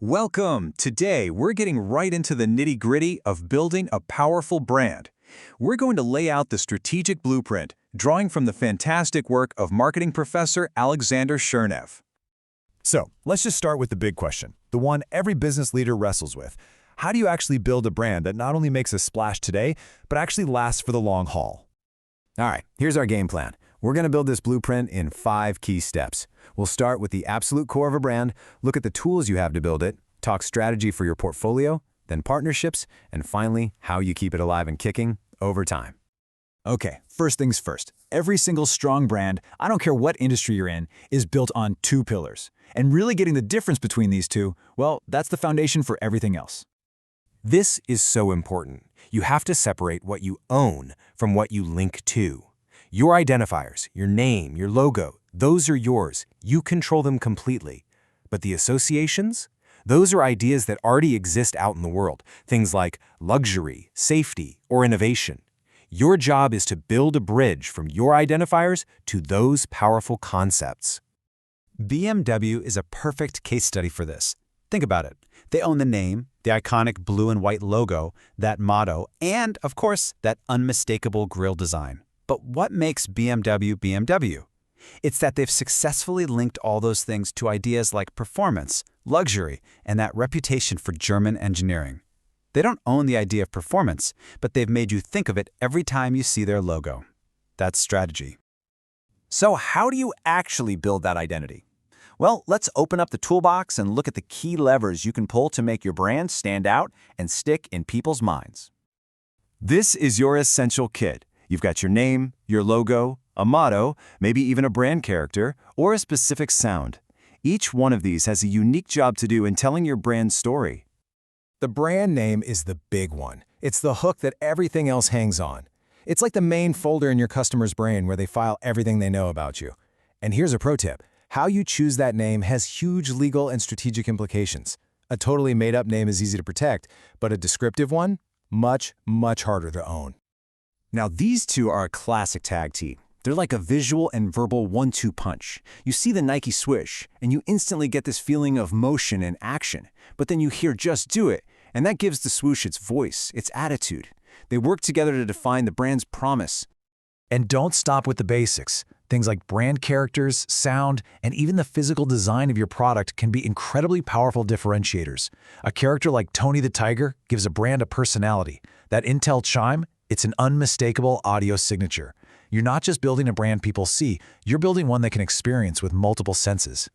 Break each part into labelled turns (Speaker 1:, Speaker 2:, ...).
Speaker 1: Welcome! Today, we're getting right into the nitty-gritty of building a powerful brand. We're going to lay out the strategic blueprint, drawing from the fantastic work of marketing professor Alexander Chernev.
Speaker 2: So, let's just start with the big question, the one every business leader wrestles with. How do you actually build a brand that not only makes a splash today, but actually lasts for the long haul? All right, here's our game plan. We're going to build this blueprint in 5 key steps. We'll start with the absolute core of a brand, look at the tools you have to build it, talk strategy for your portfolio, then partnerships, and finally, how you keep it alive and kicking over time.
Speaker 3: Okay, first things first. Every single strong brand, I don't care what industry you're in, is built on 2 pillars. And really getting the difference between these two, well, that's the foundation for everything else.
Speaker 4: This is so important. You have to separate what you own from what you link to. Your identifiers, your name, your logo, those are yours. You control them completely. But the associations? Those are ideas that already exist out in the world, things like luxury, safety, or innovation. Your job is to build a bridge from your identifiers to those powerful concepts.
Speaker 3: BMW is a perfect case study for this. Think about it. They own the name, the iconic blue and white logo, that motto, and, of course, that unmistakable grille design. But what makes BMW BMW? It's that they've successfully linked all those things to ideas like performance, luxury, and that reputation for German engineering. They don't own the idea of performance, but they've made you think of it every time you see their logo. That's strategy.
Speaker 5: So how do you actually build that identity? Well, let's open up the toolbox and look at the key levers you can pull to make your brand stand out and stick in people's minds.
Speaker 1: This is your essential kit. You've got your name, your logo, a motto, maybe even a brand character, or a specific sound. Each one of these has a unique job to do in telling your brand's story.
Speaker 2: The brand name is the big one. It's the hook that everything else hangs on. It's like the main folder in your customer's brain where they file everything they know about you. And here's a pro tip. How you choose that name has huge legal and strategic implications. A totally made-up name is easy to protect, but a descriptive one? Much, much harder to own.
Speaker 5: Now, these two are a classic tag team. They're like a visual and verbal 1-2 punch. You see the Nike swoosh, and you instantly get this feeling of motion and action. But then you hear "just do it," and that gives the swoosh its voice, its attitude. They work together to define the brand's promise.
Speaker 2: And don't stop with the basics. Things like brand characters, sound, and even the physical design of your product can be incredibly powerful differentiators. A character like Tony the Tiger gives a brand a personality. That Intel chime, it's an unmistakable audio signature. You're not just building a brand people see, you're building one they can experience with multiple senses.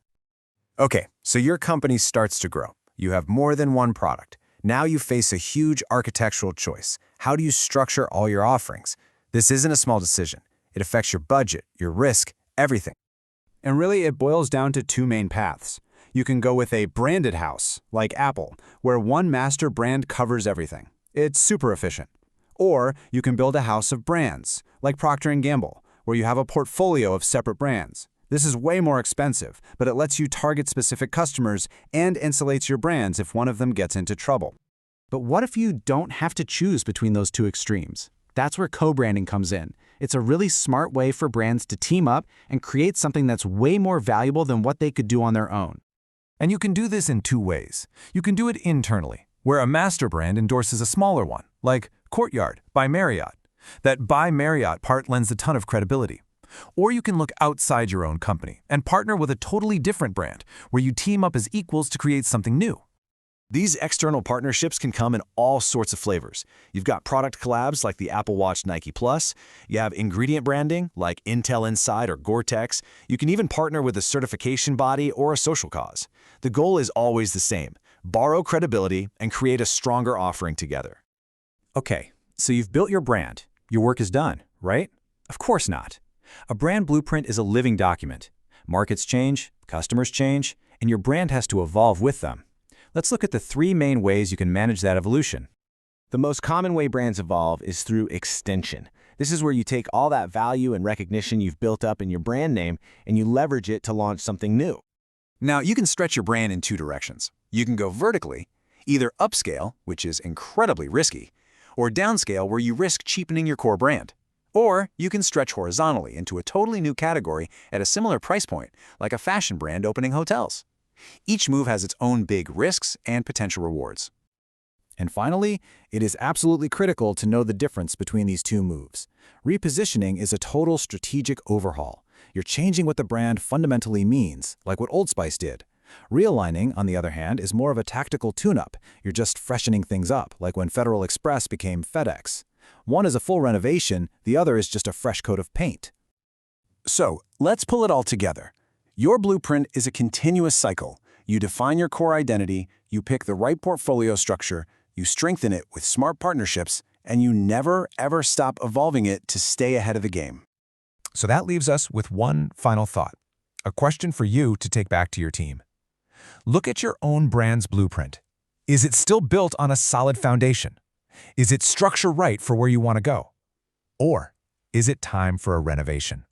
Speaker 4: Okay, so your company starts to grow. You have more than one product. Now you face a huge architectural choice. How do you structure all your offerings? This isn't a small decision. It affects your budget, your risk, everything.
Speaker 5: And really, it boils down to 2 main paths. You can go with a branded house, like Apple, where one master brand covers everything. It's super efficient. Or you can build a house of brands, like Procter & Gamble, where you have a portfolio of separate brands. This is way more expensive, but it lets you target specific customers and insulates your brands if one of them gets into trouble. But what if you don't have to choose between those 2 extremes? That's where co-branding comes in. It's a really smart way for brands to team up and create something that's way more valuable than what they could do on their own.
Speaker 2: And you can do this in 2 ways. You can do it internally, where a master brand endorses a smaller one, like Courtyard by Marriott. That by Marriott part lends a ton of credibility. Or you can look outside your own company and partner with a totally different brand, where you team up as equals to create something new.
Speaker 1: These external partnerships can come in all sorts of flavors. You've got product collabs like the Apple Watch Nike Plus. You have ingredient branding like Intel Inside or Gore-Tex. You can even partner with a certification body or a social cause. The goal is always the same: borrow credibility and create a stronger offering together.
Speaker 3: Okay, so you've built your brand. Your work is done, right? Of course not. A brand blueprint is a living document. Markets change, customers change, and your brand has to evolve with them. Let's look at the 3 main ways you can manage that evolution.
Speaker 5: The most common way brands evolve is through extension. This is where you take all that value and recognition you've built up in your brand name and you leverage it to launch something new.
Speaker 1: Now, you can stretch your brand in 2 directions. You can go vertically, either upscale, which is incredibly risky, or downscale, where you risk cheapening your core brand. Or you can stretch horizontally into a totally new category at a similar price point, like a fashion brand opening hotels.
Speaker 5: Each move has its own big risks and potential rewards.
Speaker 2: And finally, it is absolutely critical to know the difference between these two moves. Repositioning is a total strategic overhaul. You're changing what the brand fundamentally means, like what Old Spice did. Realigning, on the other hand, is more of a tactical tune-up. You're just freshening things up, like when Federal Express became FedEx. One is a full renovation, the other is just a fresh coat of paint.
Speaker 4: So, let's pull it all together. Your blueprint is a continuous cycle. You define your core identity, you pick the right portfolio structure, you strengthen it with smart partnerships, and you never, ever stop evolving it to stay ahead of the game.
Speaker 6: So that leaves us with one final thought, a question for you to take back to your team. Look at your own brand's blueprint. Is it still built on a solid foundation? Is its structure right for where you want to go? Or is it time for a renovation?